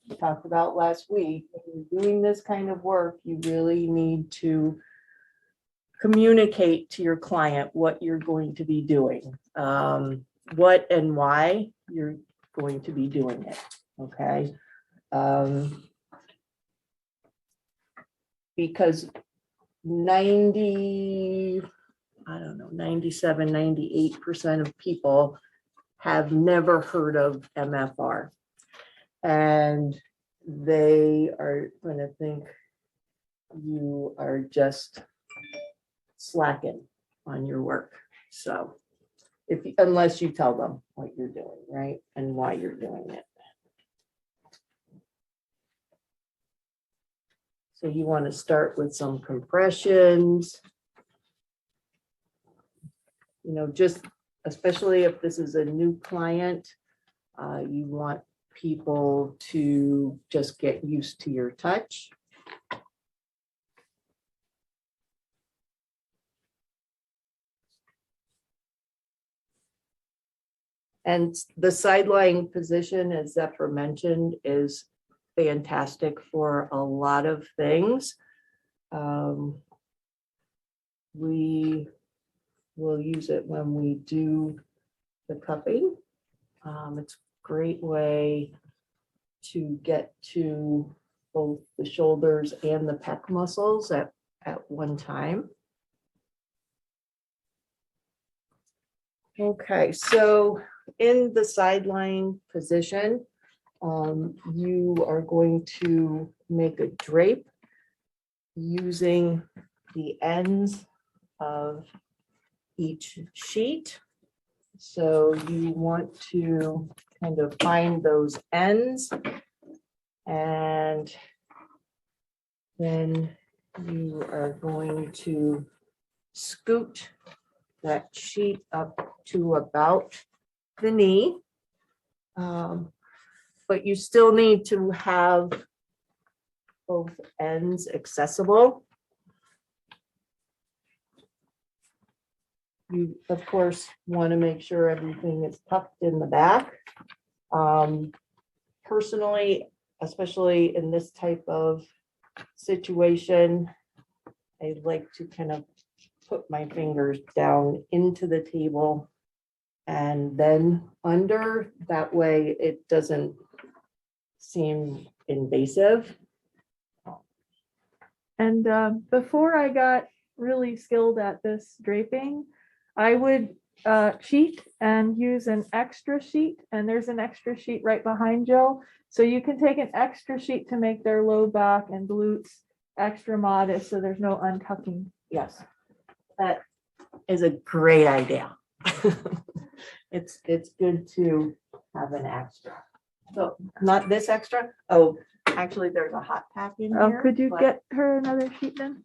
We talked about last week, when you're doing this kind of work, you really need to communicate to your client what you're going to be doing, what and why you're going to be doing it, okay? Because 97, 98% of people have never heard of MFR. And they are going to think you are just slacking on your work. So unless you tell them what you're doing, right? And why you're doing it. So you want to start with some compressions. Just especially if this is a new client, you want people to just get used to your touch. And the side lying position, as Zephyr mentioned, is fantastic for a lot of things. We will use it when we do the cupping. It's a great way to get to both the shoulders and the pec muscles at one time. Okay, so in the side lying position, you are going to make a drape using the ends of each sheet. So you want to kind of find those ends, and then you are going to scoot that sheet up to about the knee. But you still need to have both ends accessible. You, of course, want to make sure everything is tucked in the back. Personally, especially in this type of situation, I like to kind of put my fingers down into the table and then under. That way it doesn't seem invasive. And before I got really skilled at this draping, I would sheet and use an extra sheet, and there's an extra sheet right behind Jill. So you can take an extra sheet to make their low back and glutes extra modest, so there's no untucking. Yes, that is a great idea. It's good to have an extra. So not this extra. Oh, actually, there's a hot pack in here. Could you get her another sheet then?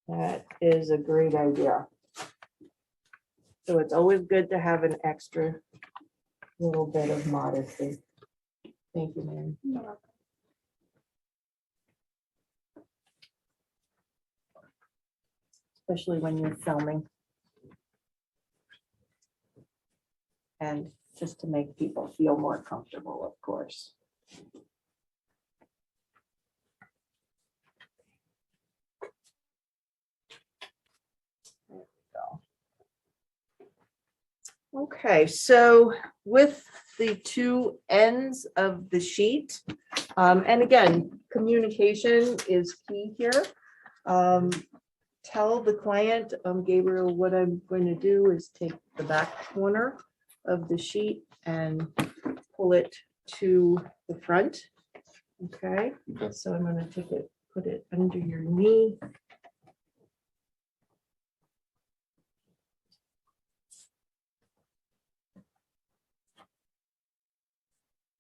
That is a great idea. So it's always good to have an extra little bit of modesty. Thank you, Mary. Especially when you're filming. And just to make people feel more comfortable, of course. There we go. Okay, so with the two ends of the sheet, and again, communication is key here. Tell the client, Gabriel, what I'm going to do is take the back corner of the sheet and pull it to the front. Okay, so I'm going to take it, put it under your knee.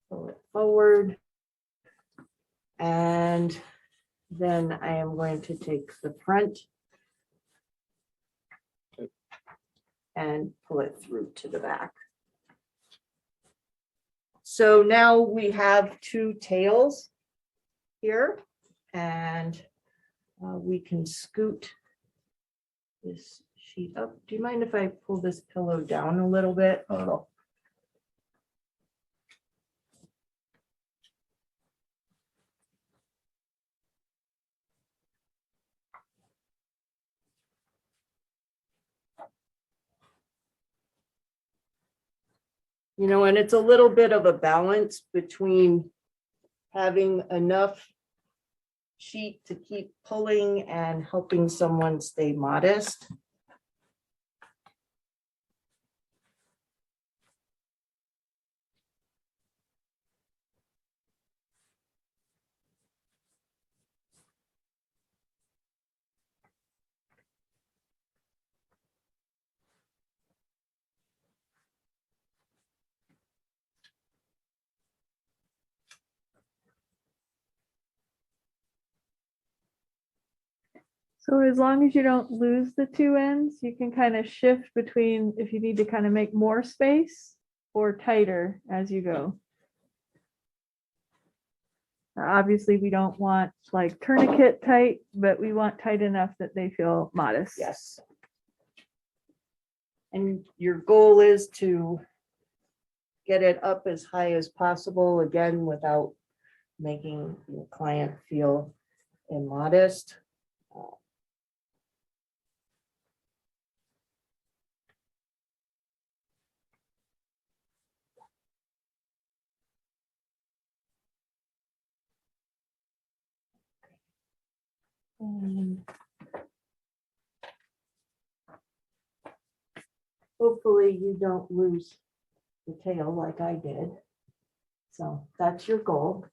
Pull it forward. And then I am going to take the front and pull it through to the back. So now we have two tails here, and we can scoot this sheet up. Do you mind if I pull this pillow down a little bit? I don't know. You know, and it's a little bit of a balance between having enough sheet to keep pulling and helping someone stay modest. So as long as you don't lose the two ends, you can kind of shift between if you need to kind of make more space or tighter as you go. Obviously, we don't want like tourniquet tight, but we want tight enough that they feel modest. Yes. And your goal is to get it up as high as possible, again, without making your client feel immodest. And hopefully you don't lose the tail like I did. So that's your goal.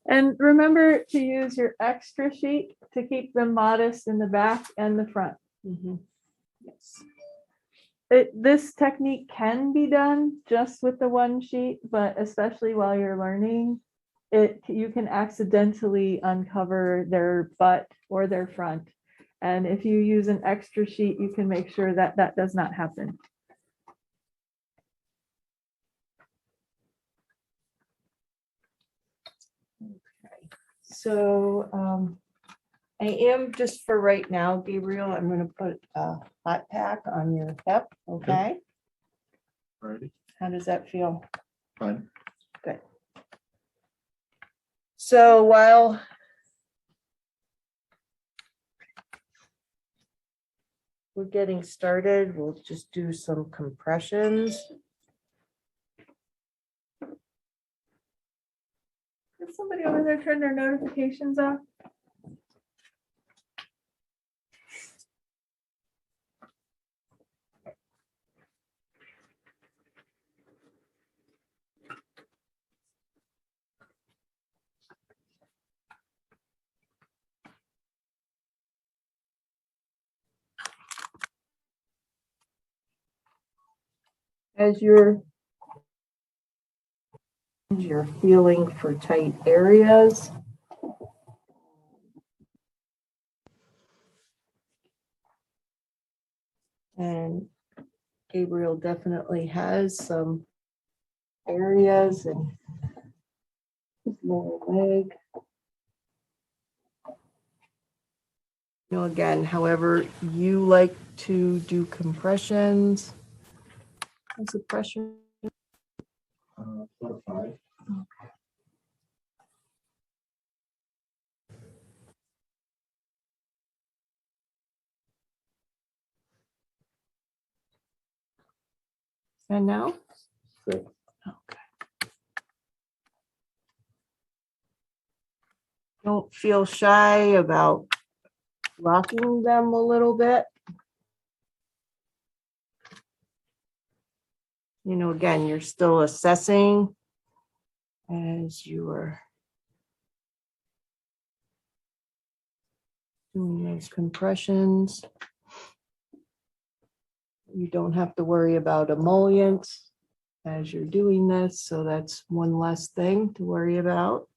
And remember to use your extra sheet to keep them modest in the back and the front. Mhm. Yes. This technique can be done just with the one sheet, but especially while you're learning, you can accidentally uncover their butt or their front. And if you use an extra sheet, you can make sure that that does not happen. So I am, just for right now, Gabriel, I'm going to put a hot pack on your hip. Okay. Alrighty, How does that feel? fine. Good. So while we're getting started, we'll just do some compressions. Did somebody over there turn their notifications off? As you're feeling for tight areas. And Gabriel definitely has some areas in his lower leg. You know, again, however you like to do compressions. What's the pressure? 5. And now? 6. Okay. Don't feel shy about rocking them a little bit. You know, again, you're still assessing as you are doing those compressions. You don't have to worry about emollients as you're doing this, so that's one less thing to worry about.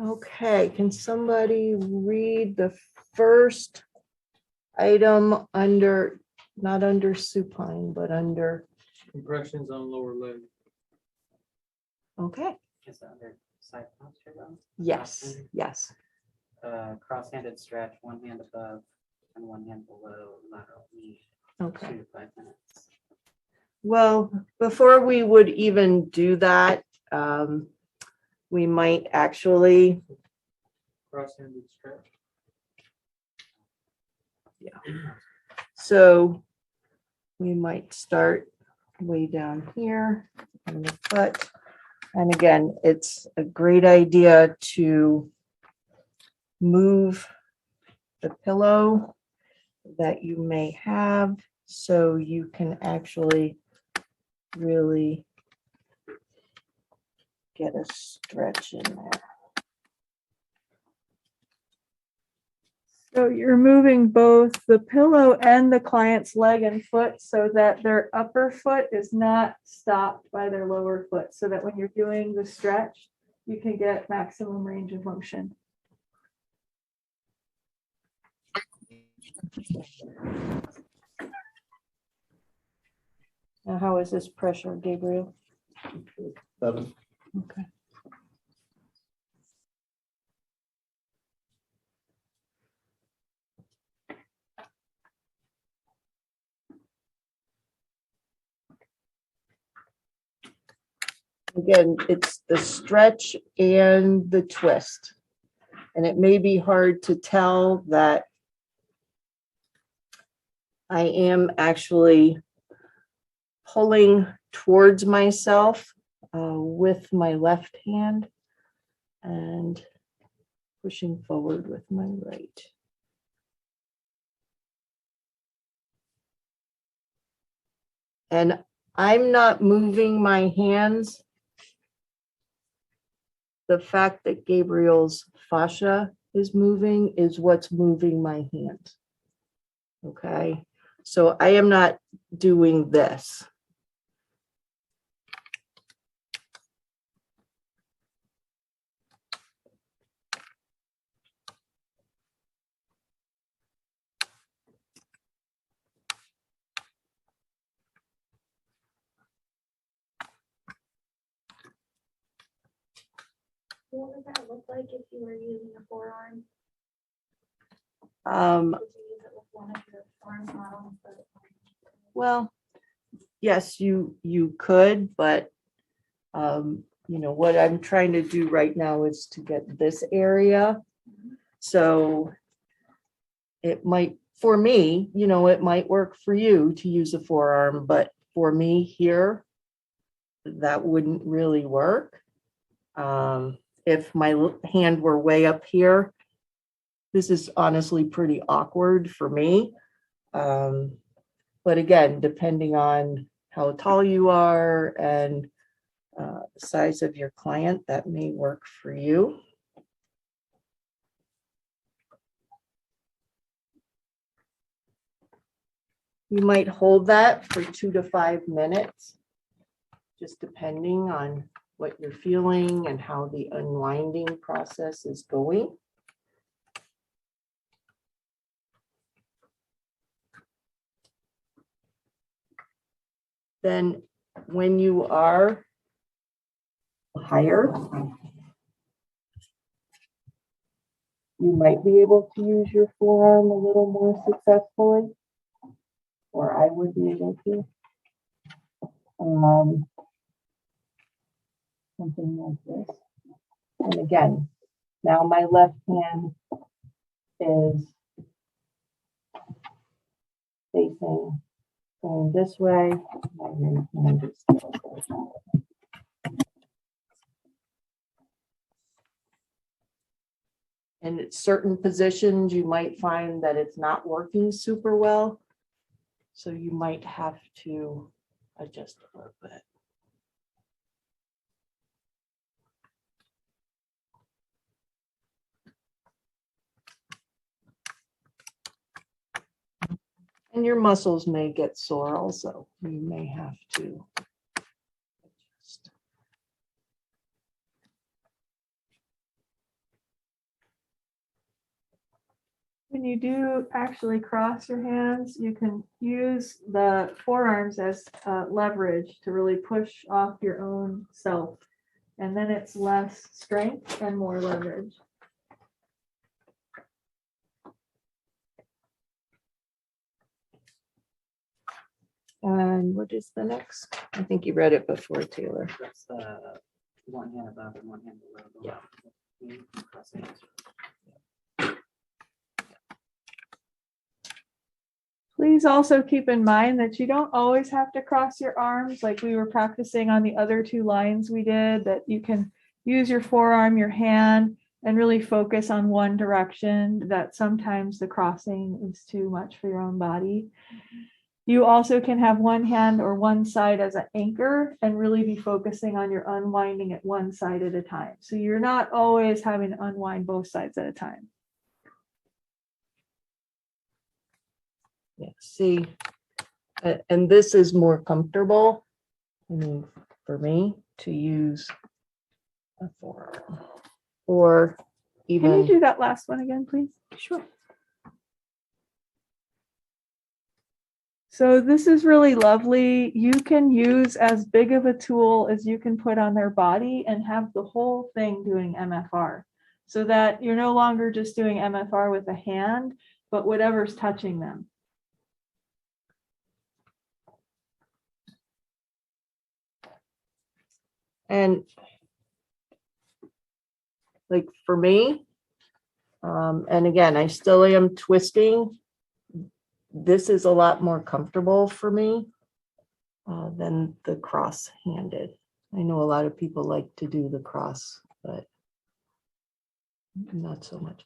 Okay, can somebody read the first item under, not under supine, but under, Compressions on lower leg. okay, Is that under side posture though? yes, yes. Cross-handed stretch, one hand above and one hand below lateral knee, Okay. 2 to 5 minutes. Well, before we would even do that, we might actually, Cross-handed stretch. so we might start way down here on the foot. And again, it's a great idea to move the pillow that you may have so you can actually really get a stretch in there. So you're moving both the pillow and the client's leg and foot so that their upper foot is not stopped by their lower foot, so that when you're doing the stretch, you can get maximum range of motion. Now, how is this pressure, Gabriel? 7. Okay. Again, it's the stretch and the twist. And it may be hard to tell that I am actually pulling towards myself with my left hand and pushing forward with my right. And I'm not moving my hands. The fact that Gabriel's fascia is moving is what's moving my hands. Okay, so I am not doing this. What would that look like if you were using a forearm? Would you use it with one of your arms, not on the foot? Well, yes, you could, but you know, what I'm trying to do right now is to get this area. So it might, for me, you know, it might work for you to use a forearm, but for me here, that wouldn't really work. If my hand were way up here, this is honestly pretty awkward for me. But again, depending on how tall you are and size of your client, that may work for you. You might hold that for 2 to 5 minutes, just depending on what you're feeling and how the unwinding process is going. Then when you are higher, you might be able to use your forearm a little more successfully, or I would be able to. Something like this. And again, now my left hand is facing, going this way. My right hand is still going. And at certain positions, you might find that it's not working super well. So you might have to adjust a little bit. And your muscles may get sore also. You may have to adjust. When you do actually cross your hands, you can use the forearms as leverage to really push off your own self. And then it's less strength and more leverage. And what is the next? I think you read it before, Taylor. That's the one hand above and one hand below. the Yeah. left. Cross-handed stretch. Please also keep in mind that you don't always have to cross your arms like we were practicing on the other two lines we did, that you can use your forearm, your hand, and really focus on one direction, that sometimes the crossing is too much for your own body. You also can have one hand or one side as an anchor and really be focusing on your unwinding at one side at a time. So you're not always having to unwind both sides at a time. Yeah, see, and this is more comfortable, I mean, for me to use a forearm. Or Can you even, do that last one again, please? sure. So this is really lovely. You can use as big of a tool as you can put on their body and have the whole thing doing MFR, so that you're no longer just doing MFR with a hand, but whatever's touching them. And like for me, and again, I still am twisting. This is a lot more comfortable for me than the cross-handed. I know a lot of people like to do the cross, but not so much.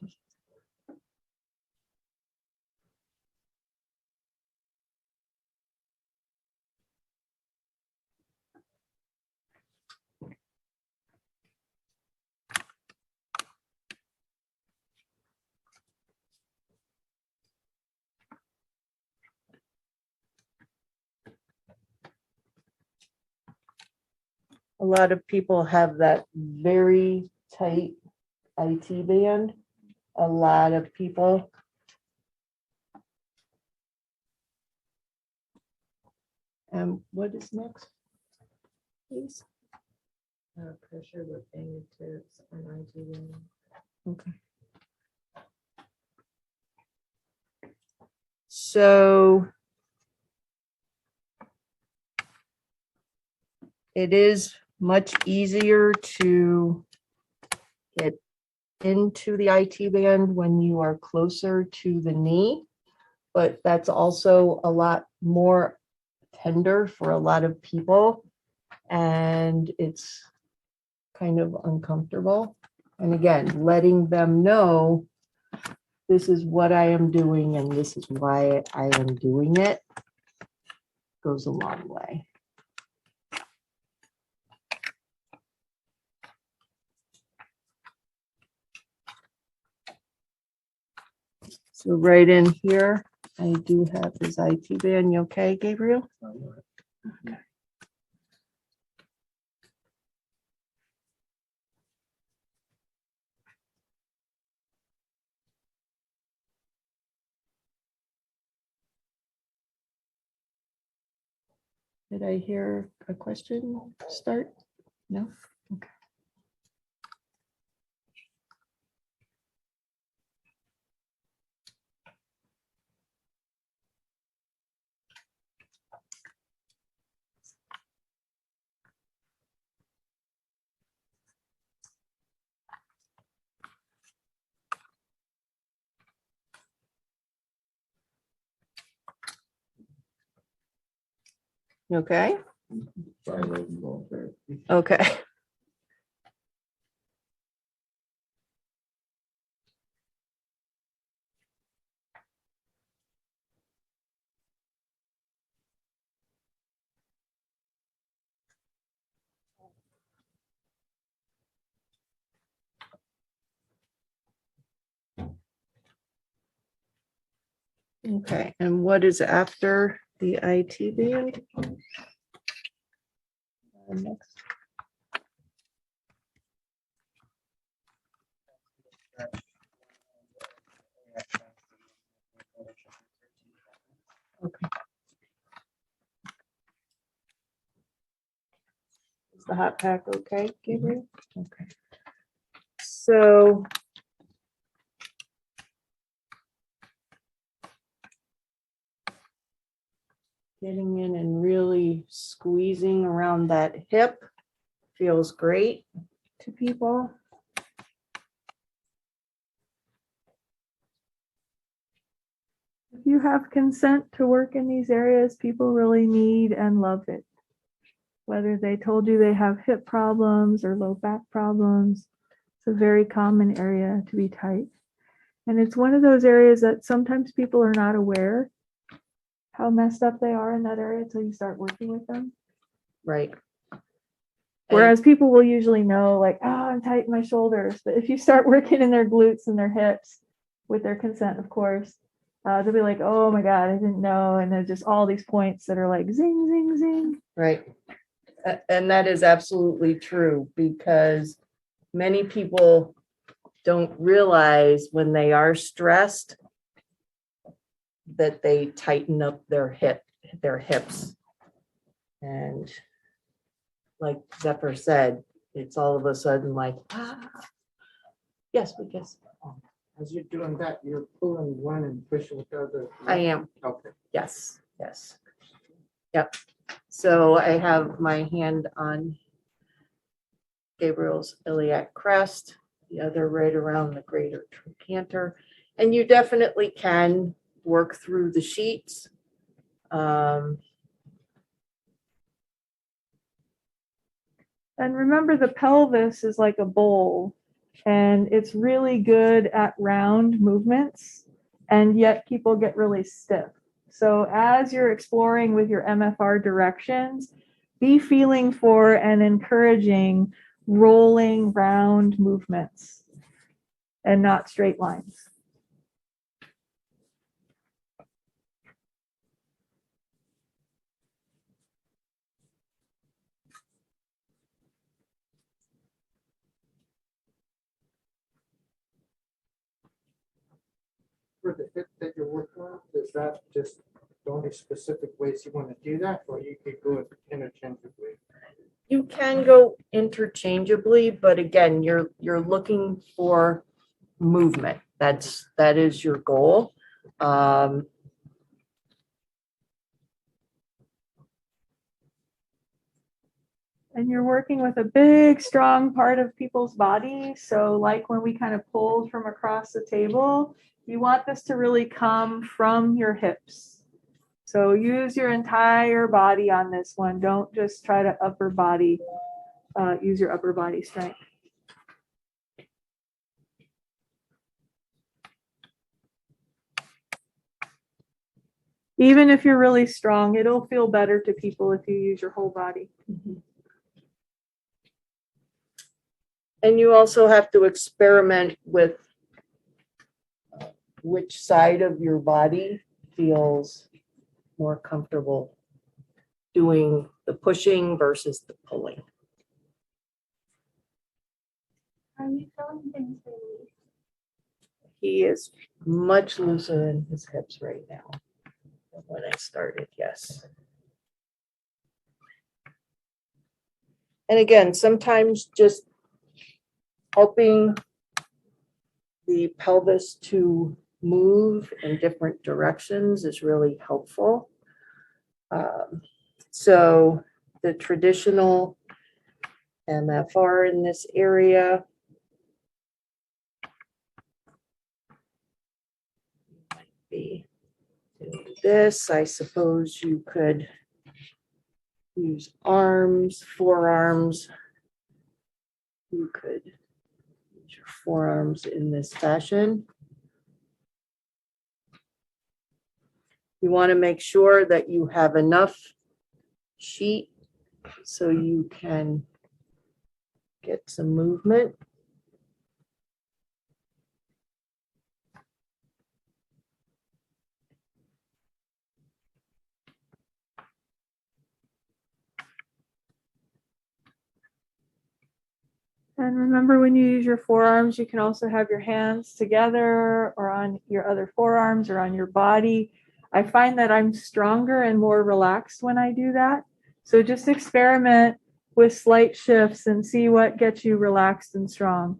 A lot of people have that very tight IT band. A lot of people. And what is next? Please. Pressure with fingertips and IT band. Okay. So it is much easier to get into the IT band when you are closer to the knee, but that's also a lot more tender for a lot of people, and it's kind of uncomfortable. And again, letting them know this is what I am doing and this is why I am doing it goes a long way. So right in here, I do have this IT band. You okay, Gabriel? Okay. Did I hear a question start? No? Okay. You okay? Okay. Okay, and what is after the IT band? Next. Okay. Is the hot pack okay, Gabriel? Okay. So getting in and really squeezing around that hip feels great to people. If you have consent to work in these areas, people really need and love it. Whether they told you they have hip problems or low back problems, it's a very common area to be tight. And it's one of those areas that sometimes people are not aware how messed up they are in that area until you start working with them. Right. Whereas people will usually know, like, oh, I'm tight in my shoulders. But if you start working in their glutes and their hips, with their consent, of course, they'll be like, oh my God, I didn't know. And there's just all these points that are like zing, zing, zing. Right. And that is absolutely true, because many people don't realize when they are stressed that they tighten up their hips. And like Zephyr said, it's all of a sudden like, yes, because As you're doing that, you're pulling one and pushing with the other. I am. Okay. Yes, yes. Yep. So I have my hand on Gabriel's iliac crest, the other right around the greater trochanter. And you definitely can work through the sheets. And remember, the pelvis is like a bowl, and it's really good at round movements, and yet people get really stiff. So as you're exploring with your MFR directions, be feeling for and encouraging rolling round movements and not straight lines. For the hip that you're working on, is that just the only specific ways you want to do that, or you could go interchangeably? You can go interchangeably, but again, you're looking for movement. That is your goal. And you're working with a big, strong part of people's body. So like when we kind of pulled from across the table, you want this to really come from your hips. So use your entire body on this one. Don't just try to use your upper body strength. Even if you're really strong, it'll feel better to people if you use your whole body. And you also have to experiment with which side of your body feels more comfortable doing the pushing versus the pulling. Are you feeling things release? He is much looser in his hips right now than when I started, yes. And again, sometimes just helping the pelvis to move in different directions is really helpful. So the traditional MFR in this area might be doing this. I suppose you could use arms, forearms. You could use your forearms in this fashion. You want to make sure that you have enough sheet so you can get some movement. And remember, when you use your forearms, you can also have your hands together or on your other forearms or on your body. I find that I'm stronger and more relaxed when I do that. So just experiment with slight shifts and see what gets you relaxed and strong.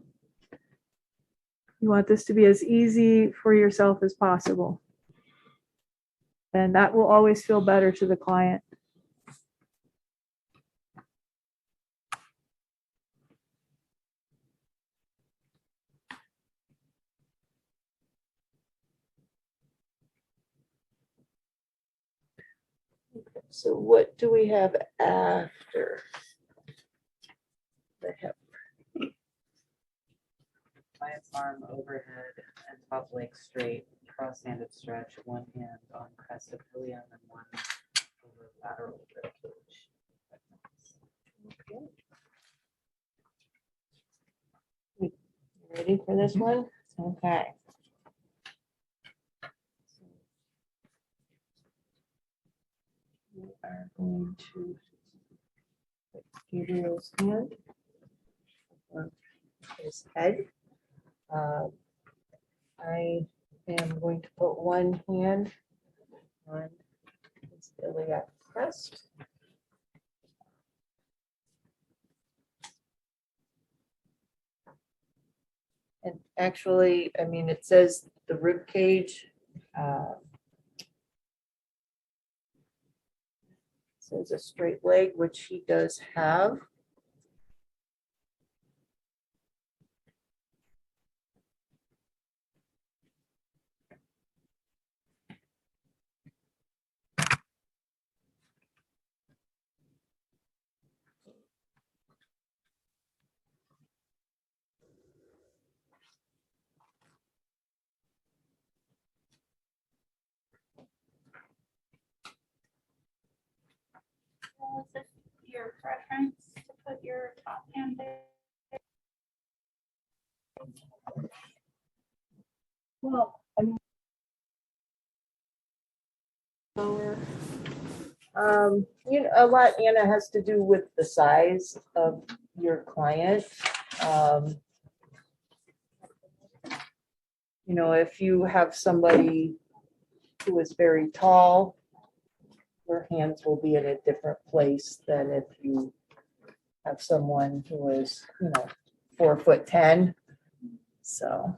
You want this to be as easy for yourself as possible. And that will always feel better to the client. So what do we have after the hip? Diaphragm overhead and top leg straight, cross-handed stretch, one hand on crest of ilium and one over lateral rib cage. You ready for this one? Okay. We are going to put Gabriel's hand on his head. I am going to put one hand on his iliac crest. And actually, I mean, it says the rib cage. Says a straight leg, which he does have. Well, is it your preference to put your top hand there? Well, I mean. Lower. You know, a lot, Anna, has to do with the size of your client. You know, if you have somebody who is very tall, your hands will be in a different place than if you have someone who is, you know, 4'10". So.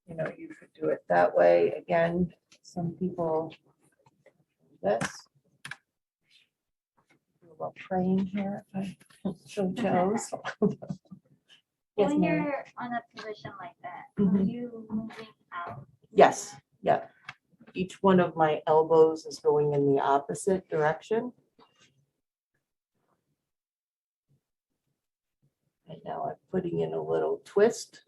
You know, you could do it that way. Again, some people do this. Do a little praying here. If I show toes. Yes, When ma'am. you're on a position like that, Mhm. are you moving out? Yes, yeah. Each one of my elbows is going in the opposite direction. And now I'm putting in a little twist.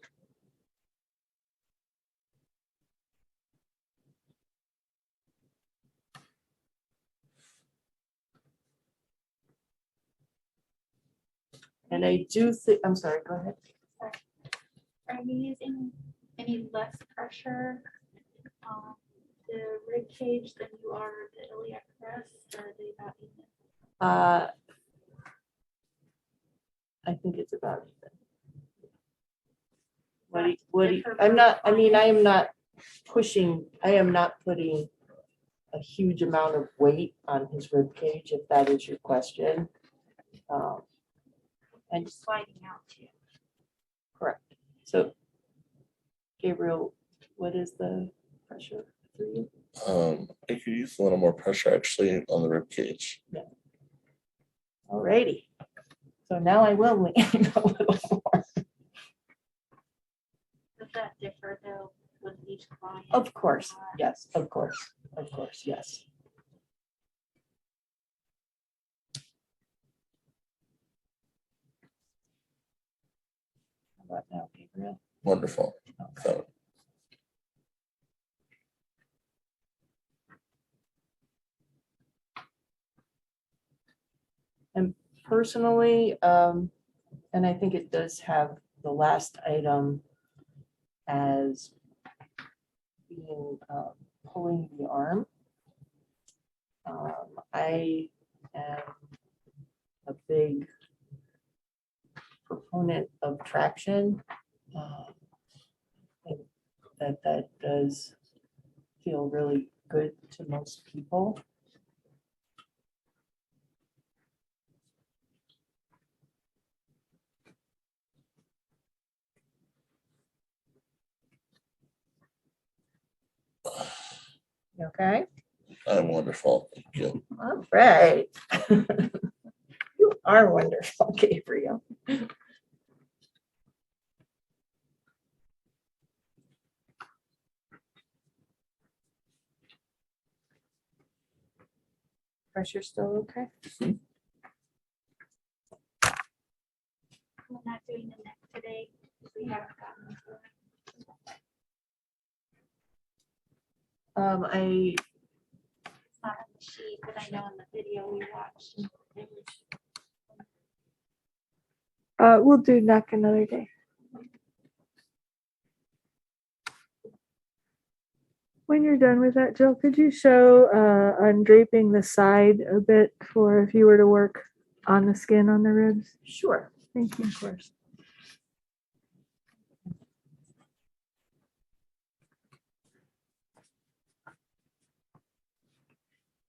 And I do think, I'm sorry, go ahead. Are you using any less pressure on the rib cage than you are the iliac crest, or are they about even? I think it's about even. Differ I'm from not, I mean, I am clients? not pushing, I am not putting a huge amount of weight on his rib cage, if that is your question. And Just sliding out too. correct. So Gabriel, what is the pressure for you? I could use a little more pressure actually on the rib cage. Alrighty. So now I will lean a little more. Does that differ though with each client? Of course, yes, of course, yes. How about now, Gabriel? Wonderful. Okay. So, Personally, and I think it does have the last item as being pulling the arm. I am a big proponent of traction. I think that does feel really good to most people. You okay? I'm wonderful. Thank you. All right. You are wonderful, Gabriel. Pressure still okay? We're not doing the neck today. We haven't gotten to it. I It's not on the sheet, but I know in the video we watched. It was We'll do neck another day. When you're done with that, Jill, could you show undraping the side a bit for if you were to work on the skin on the ribs? sure. Thank you. Of course.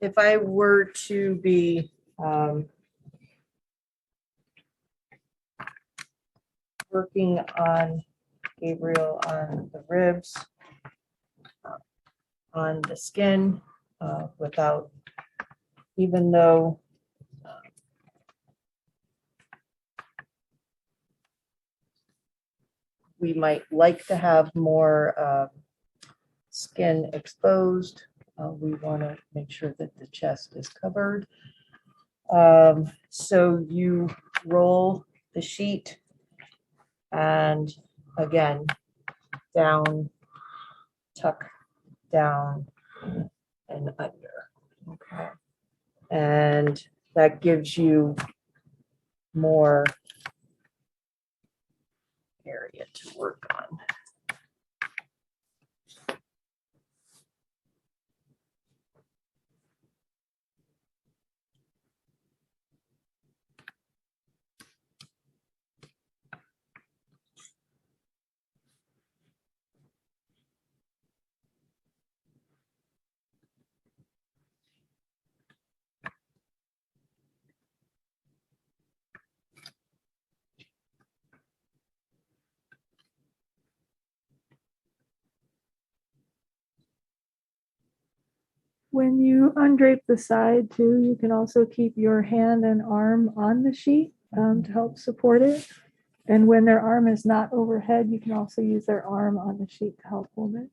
If I were to be working on Gabriel on the ribs, on the skin, without, even though we might like to have more skin exposed, we want to make sure that the chest is covered. So you roll the sheet and again, down, tuck down and under. Okay. And that gives you more area to work on. When you undrape the side too, you can also keep your hand and arm on the sheet to help support it. And when their arm is not overhead, you can also use their arm on the sheet to help hold it.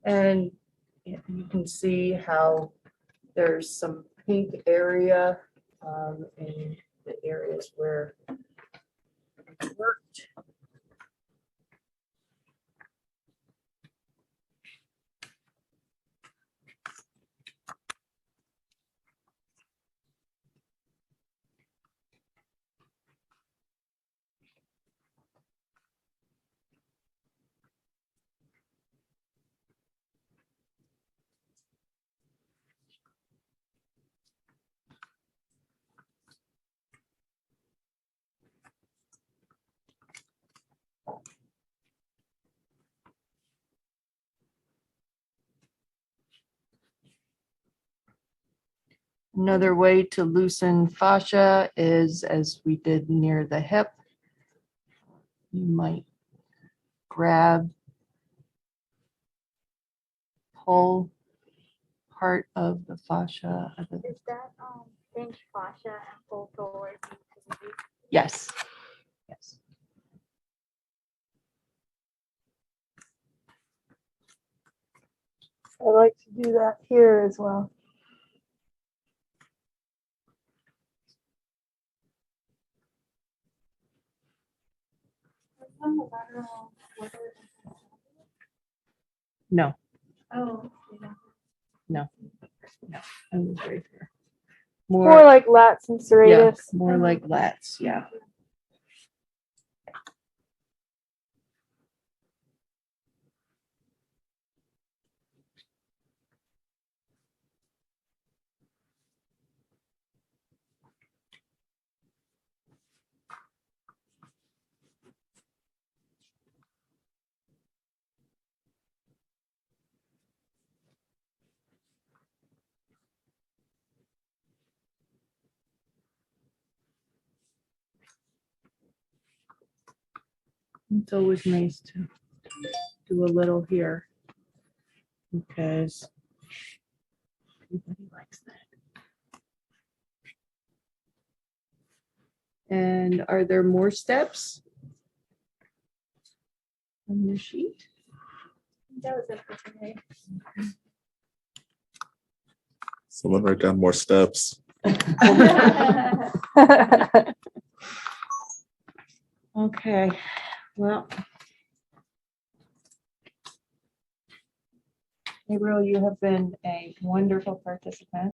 And you can see how there's some pink area in the areas where it worked. Another way to loosen fascia is as we did near the hip. You might grab, pull part of the fascia. Is that pinch fascia and pull towards you? Yes. Yes. I like to do that here as well. On the lateral, whether it's- No, Oh, yeah. I was right here. more More, like lats and yeah, serratus. more like lats, yeah. It's always nice to do a little here because everybody likes that. And are there more steps on your sheet? That was it for today. Someone write down more steps. Okay, well. Gabriel, you have been a wonderful participant.